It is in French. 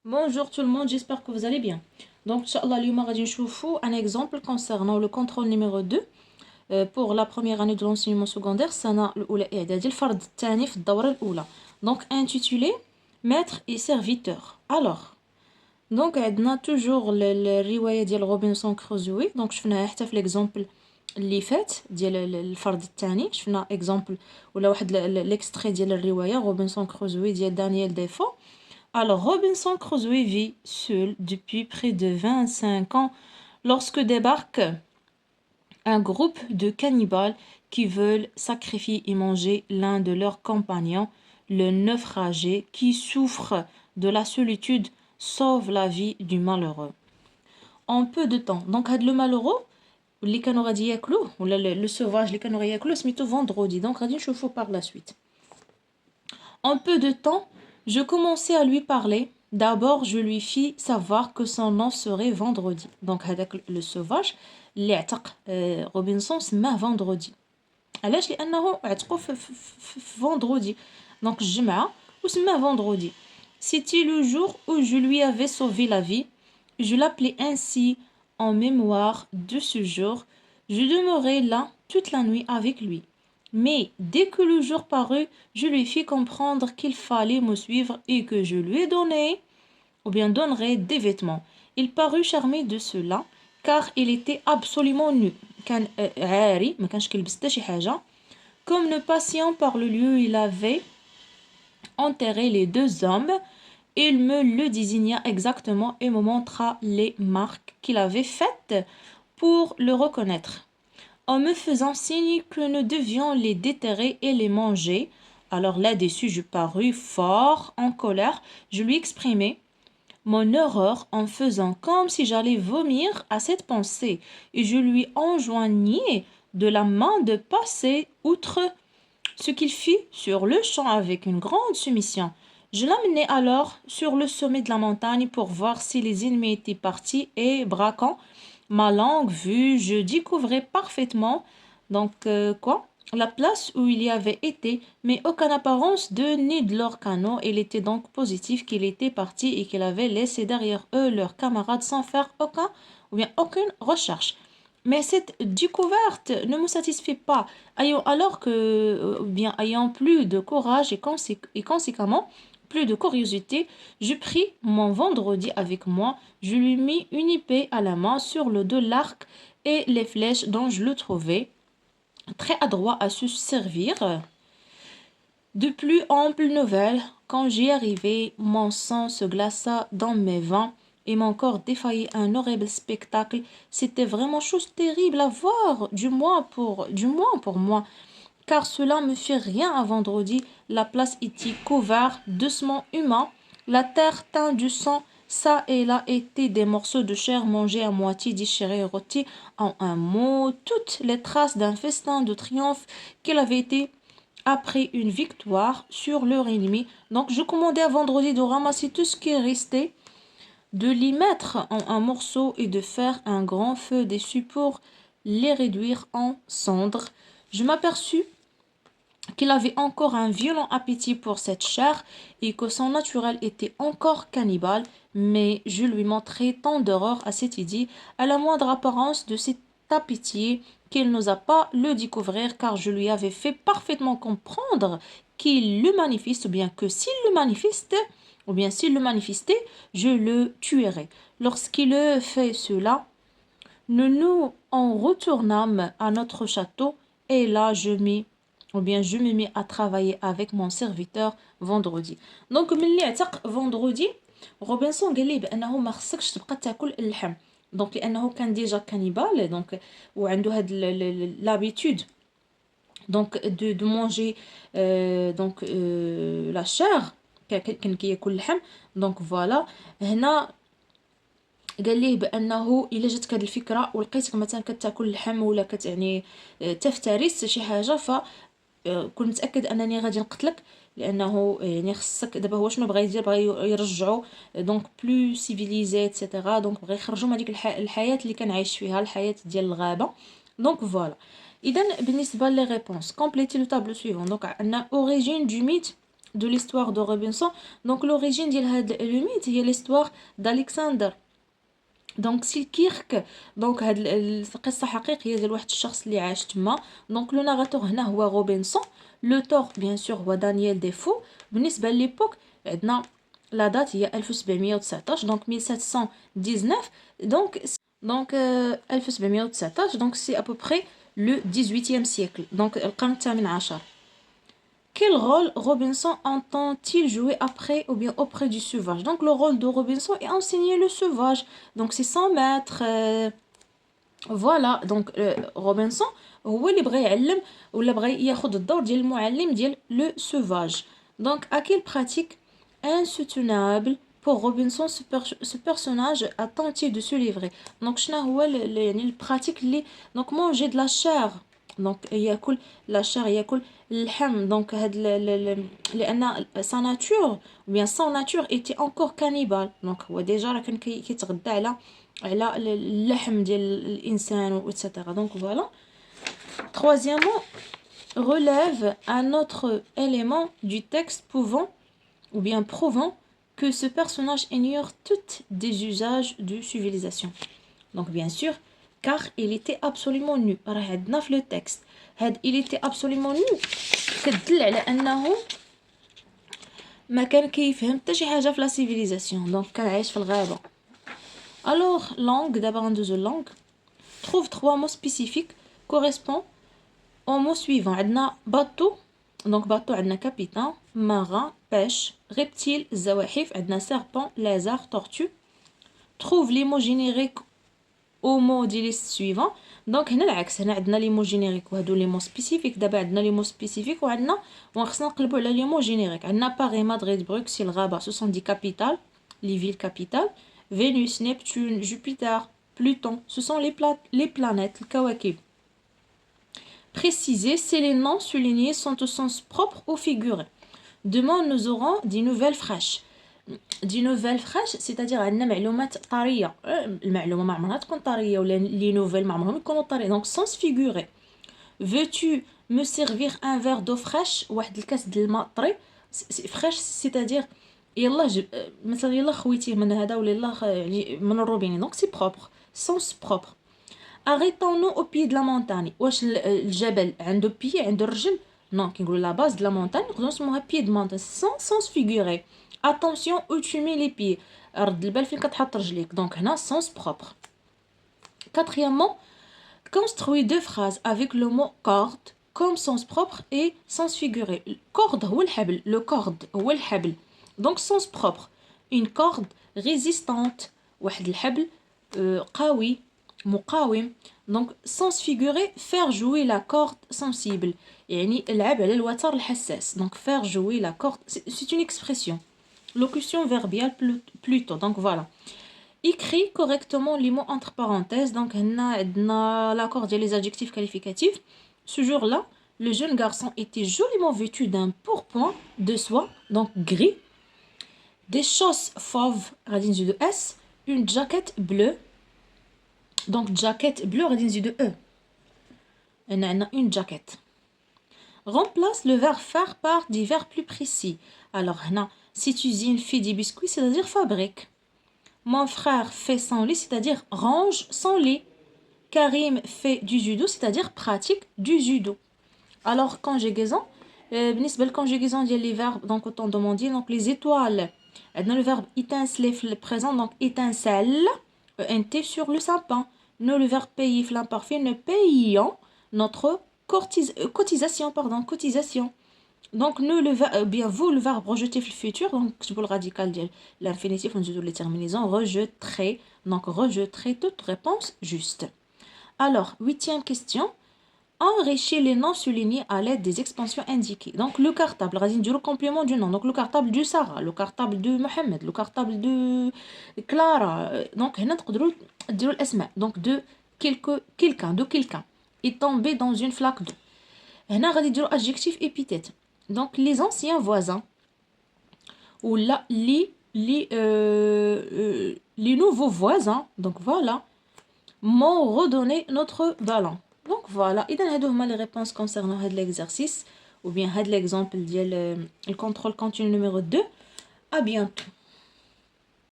Bonjour tout le monde, j'espère que vous allez bien. Donc, Inch'Allah, اليوم غادي نشوفوا un exemple concernant le contrôle numéro 2 pour la première année de l'enseignement secondaire السنة الأولى إعدادي الفرد الثاني في الدورة الأولى. Donc, intitulé Maître et serviteur. Alors, donc عندنا toujours الرواية ديال روبنسون كروزوي. donc شفناها حتى في l'exemple اللي فات ديال الفرد الثاني. شفنا exemple ولا واحد l'extrait ديال الرواية روبنسون كروزوي ديال دانيال ديفو. Alors, Robinson Crusoe vit seul depuis près de 25 ans lorsque débarque un groupe de cannibales qui veulent sacrifier et manger l'un de leurs compagnons, le naufragé qui souffre de la solitude sauve la vie du malheureux. En peu de temps. Donc, le malheureux, اللي كانوا غادي ياكلوه ولا le sauvage اللي كانوا غادي ياكلوه سميتو vendredi. Donc, غادي نشوفو par la suite. En peu de temps, je commençai à lui parler. D'abord, je lui fis savoir que son nom serait Vendredi. Donc, هذاك le sauvage اللي عتق روبنسون سماه Vendredi. علاش؟ لأنه عتقو في Vendredi. Donc, الجمعة وسماه Vendredi. C'était le jour où je lui avais sauvé la vie. Je l'appelais ainsi en mémoire de ce jour. Je demeurai là toute la nuit avec lui. Mais dès que le jour parut, je lui fis comprendre qu'il fallait me suivre et que je lui donné ou bien donnerais des vêtements. Il parut charmé de cela car il était absolument nu. كان عاري ما كانش كيلبس حتى شي حاجة. Comme ne passant par le lieu où il avait enterré les deux hommes, il me le désigna exactement et me montra les marques qu'il avait faites pour le reconnaître. En me faisant signe que nous devions les déterrer et les manger. Alors là-dessus, je parus fort en colère. Je lui exprimai mon horreur en faisant comme si j'allais vomir à cette pensée, et je lui enjoignis de la main de passer outre, ce qu'il fit sur le champ avec une grande soumission. Je l'amenai alors sur le sommet de la montagne pour voir si les ennemis étaient partis et braquant ma langue vue, je découvrais parfaitement la place où il y avait été, mais aucune apparence de ni de leur canot. Il était donc positif qu'il était parti et qu'il avait laissé derrière eux leurs camarades sans faire aucune recherche. Mais cette découverte ne me satisfait pas. Alors que, ayant plus de courage et conséquemment plus de curiosité, je pris mon vendredi avec moi, je lui mis une épée à la main sur le dos l'arc et les flèches dont je le trouvais très adroit à se servir. De plus amples nouvelles, quand j'y arrivai, mon sang se glaça dans mes veins et mon corps défaillit un horrible spectacle. C'était vraiment chose terrible à voir, du moins pour moi, car cela me fit rien à vendredi. La place était couverte d'ossements humains, la terre teinte du sang, ça et là étaient des morceaux de chair mangés à moitié, déchirés et rôtis. En un mot, toutes les traces d'un festin de triomphe qu'il avait été après une victoire sur leur ennemi. Donc je commandai à vendredi de ramasser tout ce qui restait, de l'y mettre en un morceau et de faire un grand feu dessus pour les réduire en cendres. Je m'aperçus qu'il avait encore un violent appétit pour cette chair et que son naturel était encore cannibale, mais je lui montrai tant d'horreur à cette idée, à la moindre apparence de cet appétit, qu'il n'osa pas le découvrir, car je lui avais fait parfaitement comprendre qu'il le manifeste, ou bien que s'il le manifeste, ou bien s'il le manifestait, je le tuerais. Lorsqu'il eut fait cela, nous en retournâmes à notre château, et là je me mis à travailler avec mon serviteur vendredi. دونك ملي عتق vendredi روبنسون قال ليه بانه ما خصكش تبقى تاكل اللحم. دونك لانه كان ديجا كانيبال دونك وعنده هاد لابيتود دونك دو مونجي لا شير كان كياكل اللحم. دونك فوالا هنا قال ليه بانه الا جاتك هذه الفكره ولقيتك مثلا كتاكل اللحم ولا يعني تفترس شي حاجه ف كون متاكد انني غادي نقتلك، لانه يعني خصك دابا هو شنو بغى يدير، بغى يرجعو دونك بلو سيفيليزي اتسيتيرا. دونك بغى يخرجوا من هذيك الحياه اللي كان عايش فيها، الحياه ديال الغابه. دونك فوالا اذا بالنسبه لي ريبونس كومبليتي لو طابلو سويفون. دونك عندنا اوريجين دو ميت de l'histoire de Robinson. Donc l'origine ديال هذا le mythe هي l'histoire d'Alexander. دونك سي كيرك. دونك هاد القصه حقيقيه ديال واحد الشخص اللي عاش تما. دونك لو ناراتور هنا هو روبنسون. لو تور بيان سور هو دانييل ديفو. بالنسبه ليبوك عندنا لا دات هي 1719 دونك 1719. دونك 1719 دونك سي ابوبري لو 18e siècle دونك القرن الثامن عشر. Quel rôle Robinson entend-il jouer après ou bien auprès du sauvage? Donc le rôle de Robinson est enseigner le sauvage. Donc c'est son maître. Voilà. Donc Robinson هو اللي بغى يعلم ولا بغى ياخذ الدور ديال المعلم ديال le sauvage. Donc à quelle pratique insoutenable pour Robinson ce personnage a tenté de se livrer. Donc شنو هو يعني البراتيك اللي دونك manger de la chair. دونك ياكل لا شار ياكل اللحم. دونك هاد لان sa nature ou bien son nature était encore cannibale. دونك هو ديجا راه كان كيتغدى على اللحم ديال الانسان واتسيتيرا. دونك فوالا. Troisièmement, relève un autre élément du texte pouvant ou bien prouvant que ce personnage ignore toutes des usages de civilisation. Donc bien sûr, car il était absolument nu. راه عندنا في le texte هاد il était absolument nu كتدل على انه ما كان كيفهم حتى شي حاجه في لا civilisation. دونك كان عايش في الغابه. Alors langue d'abord en deux langues. Trouve trois mots spécifiques correspond au mot suivant. عندنا bateau. Donc bateau عندنا capitaine, marin, pêche, reptile, زواحف. عندنا serpent, lézard, tortue. Trouve les mots génériques au mot ديال liste suivant. دونك هنا العكس. هنا عندنا لي مو جينيريك وهادو لي مو سبيسيفيك. دابا عندنا لي مو سبيسيفيك وعندنا خصنا نقلبوا على لي مو جينيريك. عندنا باريس, مدريد, بروكسل, الغابه. Ce sont des capitales, les villes capitales. Vénus, Neptune, Jupiter, Pluton. Ce sont les planètes, الكواكب. Préciser si les noms soulignés sont au sens propre ou figuré. Demain, nous aurons des nouvelles fraîches. دي نوفيل فريش سيتادير عندنا معلومات طريه. المعلومه ما عمرها تكون طريه ولا لي نوفيل ما عمرهم يكونوا طريه. دونك سونس فيغوري. veux-tu me servir un verre d'eau fraîche. واحد الكاس ديال الماء طري. فريش سيتادير يلا مثلا يلا خويتيه من هذا ولا يلا يعني من الروبيني. دونك سي بروبر سونس بروبر. arrêtons-nous au pied de la montagne. واش الجبل عنده بي عنده الرجل. نو كنقولوا لا باز د لا مونتاني نقدروا نسموها بي د مونتاني سونس فيغوري. Attention où tu mets les pieds. رد البال فين كتحط رجليك. دونك هنا sens propre. Quatrièmement, construis deux phrases avec le mot corde comme sens propre et sens figuré. Corde هو الحبل. Le corde هو الحبل. Donc sens propre. Une corde résistante. واحد الحبل قوي مقاوم. Donc sens figuré, faire jouer la corde sensible. يعني العب على الوتر الحساس. Donc faire jouer la corde, c'est une expression. Locution verbiale plutôt. Donc voilà. Écris correctement les mots entre parenthèses. Donc on a l'accord des adjectifs qualificatifs. Ce jour-là, le jeune garçon était joliment vêtu d'un pourpoint de soie, donc gris, des chausses fauves, radins de S, une jaquette bleue. Donc jaquette bleue, radins de E. On a une jaquette. Remplace le verbe faire par des verbes plus précis. Alors, cette usine fait des biscuits, c'est-à-dire fabrique. Mon frère fait son lit, c'est-à-dire range son lit. Karim fait du judo, c'est-à-dire pratique du judo. Alors, conjugaison. بالنسبة للconjugaison ديال les verbes, donc autant demander, donc les étoiles. عندنا le verbe étinceler في le présent, donc étincelle, ENT sur le sapin. Nous, le verbe payer في l'imparfait, nous payons notre cotisation, cotisation. Donc nous bien vous le verbe rejeter في le futur. Donc pour le radical de l'infinitif on utilise les terminaisons rejetterai. Donc rejetterai toute réponse juste. Alors 8e question. Enrichir les noms soulignés à l'aide des expansions indiquées. Donc le cartable غادي نديرو complément du nom. Donc le cartable de Sarah, le cartable de Mohamed, le cartable de Clara. Donc هنا تقدروا ديروا الاسماء. Donc de quelqu'un de quelqu'un est tombé dans une flaque d'eau. هنا غادي نديروا adjectif épithète. Donc les anciens voisins ou là les nouveaux voisins. Donc voilà, m'ont redonné notre ballon. Donc voilà, إذا هادو هما les réponses concernant هاد l'exercice. ou bien هاد l'exemple ديال le contrôle continu numéro 2. À bientôt.